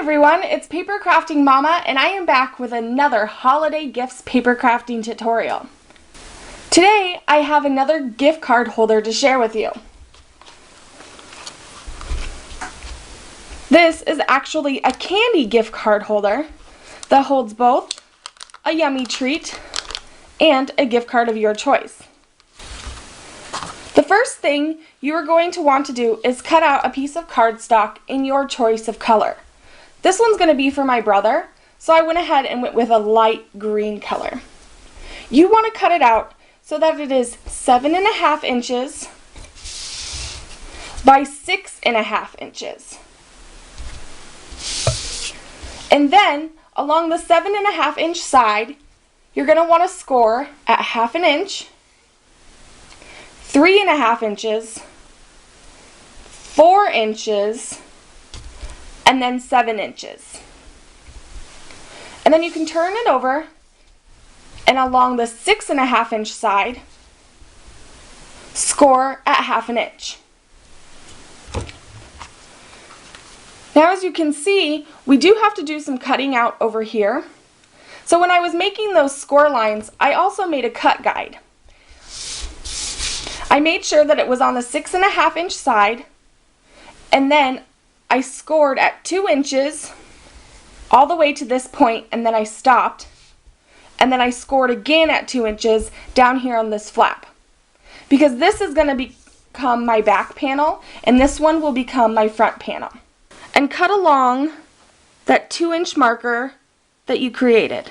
everyone, it's Paper Crafting Mama, and I am back with another holiday gifts paper crafting tutorial. Today I have another gift card holder to share with you. This is actually a candy gift card holder that holds both a yummy treat and a gift card of your choice. The first thing you are going to want to do is cut out a piece of cardstock in your choice of color. This one's going to be for my brother, so I went ahead and went with a light green color. You want to cut it out so that it is 7.5 inches by 6.5 inches. And then along the 7.5 inch side, you're going to want to score at 1/2 inch, 3.5 inches, 4 inches, and then 7 inches. And then you can turn it over, and along the 6.5 inch side, score at 1/2 inch. Now, as you can see, we do have to do some cutting out over here. So when I was making those score lines, I also made a cut guide. I made sure that it was on the 6.5 inch side, and then I scored at 2 inches all the way to this point, and then I stopped, and then I scored again at 2 inches down here on this flap, because this is going to become my back panel and this one will become my front panel. And cut along that 2 inch marker that you created.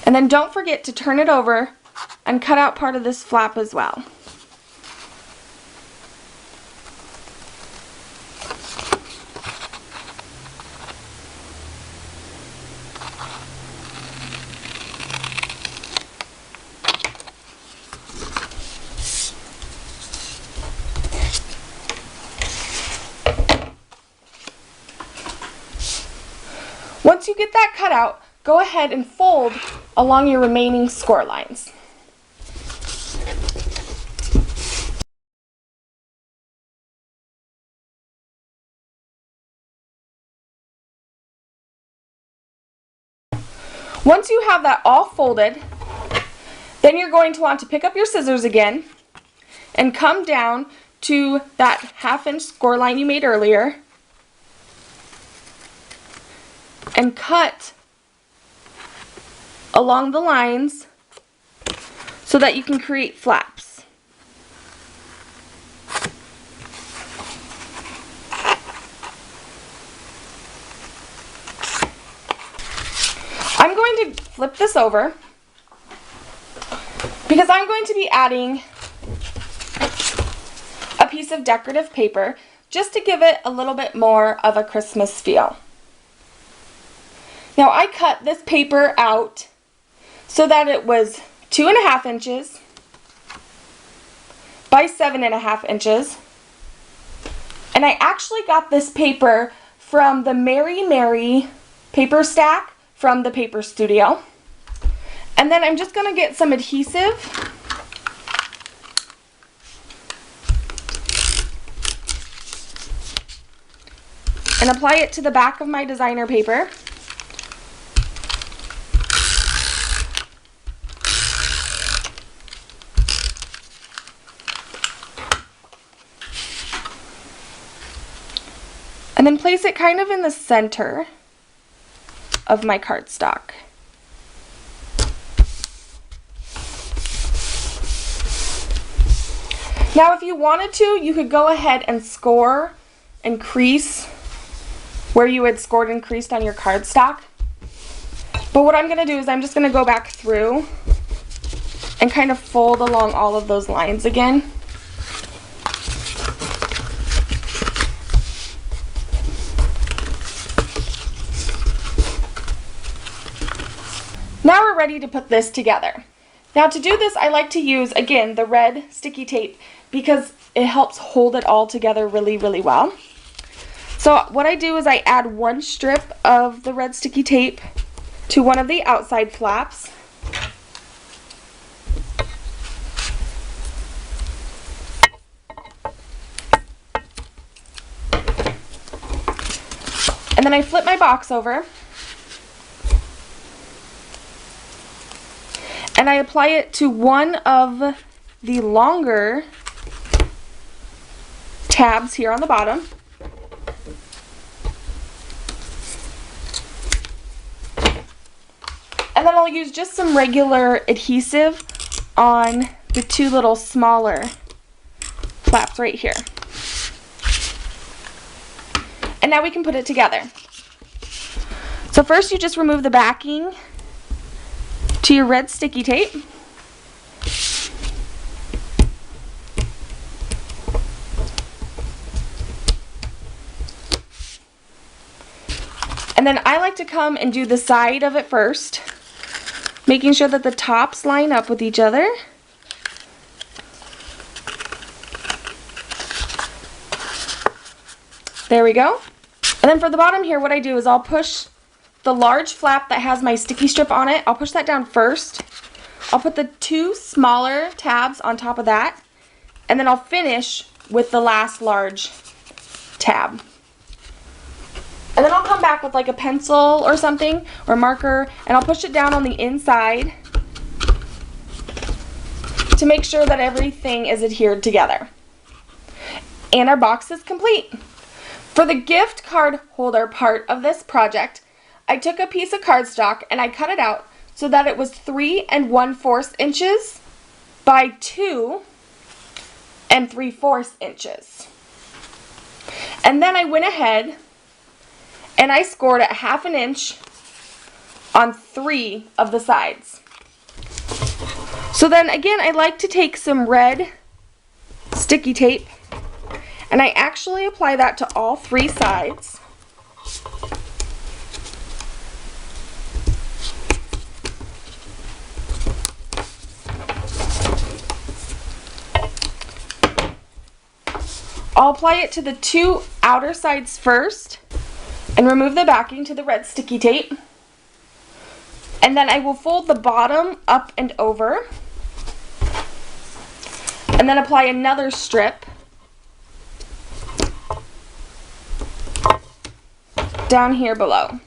And then don't forget to turn it over and cut out part of this flap as well. Once you get that cut out, go ahead and fold along your remaining score lines. Once you have that all folded, then you're going to want to pick up your scissors again and come down to that 1/2 inch score line you made earlier and cut along the lines so that you can create flaps. I'm going to flip this over because I'm going to be adding a piece of decorative paper just to give it a little bit more of a Christmas feel. Now, I cut this paper out so that it was 2.5 inches by 7.5 inches, and I actually got this paper from the Mary Mary paper stack from the Paper Studio. And then I'm just going to get some adhesive and apply it to the back of my designer paper. And then place it kind of in the center of my cardstock. Now, if you wanted to, you could go ahead and score and crease where you had scored and creased on your cardstock. But what I'm going to do is I'm just going to go back through and kind of fold along all of those lines again. Now we're ready to put this together. Now to do this, I like to use, again, the red sticky tape because it helps hold it all together really, really well. So what I do is I add one strip of the red sticky tape to one of the outside flaps. And then I flip my box over and I apply it to one of the longer tabs here on the bottom. And then I'll use just some regular adhesive on the two little smaller flaps right here. And now we can put it together. So first you just remove the backing to your red sticky tape. And then I like to come and do the side of it first, making sure that the tops line up with each other. There we go. And then for the bottom here, what I do is I'll push the large flap that has my sticky strip on it. I'll push that down first. I'll put the two smaller tabs on top of that. And then I'll finish with the last large tab. And then I'll come back with like a pencil or something, or marker, and I'll push it down on the inside to make sure that everything is adhered together. And our box is complete. For the gift card holder part of this project, I took a piece of cardstock and I cut it out so that it was 3 1/4 inches by 2 3/4 inches. And then I went ahead and I scored it 1/2 inch on 3 of the sides. So then again, I like to take some red sticky tape and I actually apply that to all 3 sides. I'll apply it to the 2 outer sides first and remove the backing to the red sticky tape. And then I will fold the bottom up and over and then apply another strip down here below.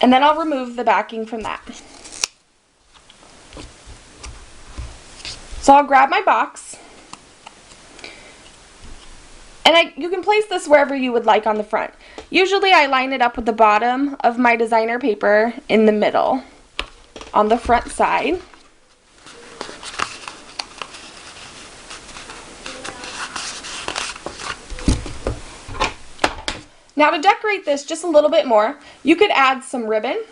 And then I'll remove the backing from that. So I'll grab my box, and you can place this wherever you would like on the front. Usually I line it up with the bottom of my designer paper in the middle on the front side. Now to decorate this just a little bit more, you could add some ribbon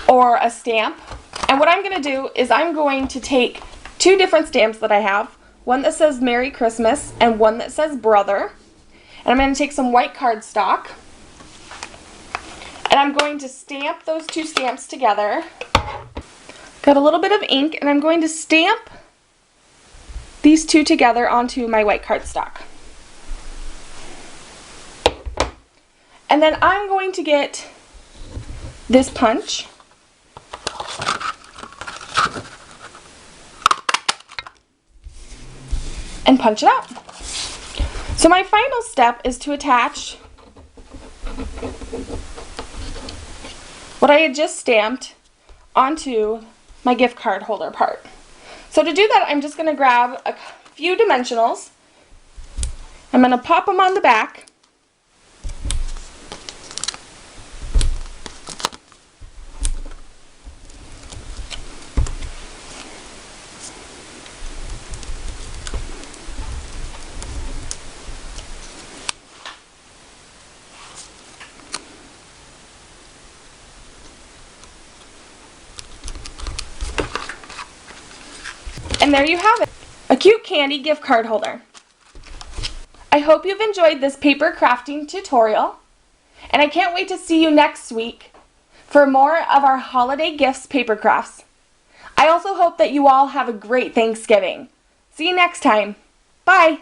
or a stamp. And what I'm going to do is I'm going to take 2 different stamps that I have, one that says Merry Christmas and one that says Brother. And I'm going to take some white cardstock and I'm going to stamp those 2 stamps together. Got a little bit of ink and I'm going to stamp these 2 together onto my white cardstock. And then I'm going to get this punch and punch it out. So my final step is to attach what I had just stamped onto my gift card holder part. So to do that, I'm just going to grab a few dimensionals. I'm going to pop them on the back. And there you have it, a cute candy gift card holder. I hope you've enjoyed this paper crafting tutorial, and I can't wait to see you next week for more of our holiday gifts paper crafts. I also hope that you all have a great Thanksgiving. See you next time. Bye!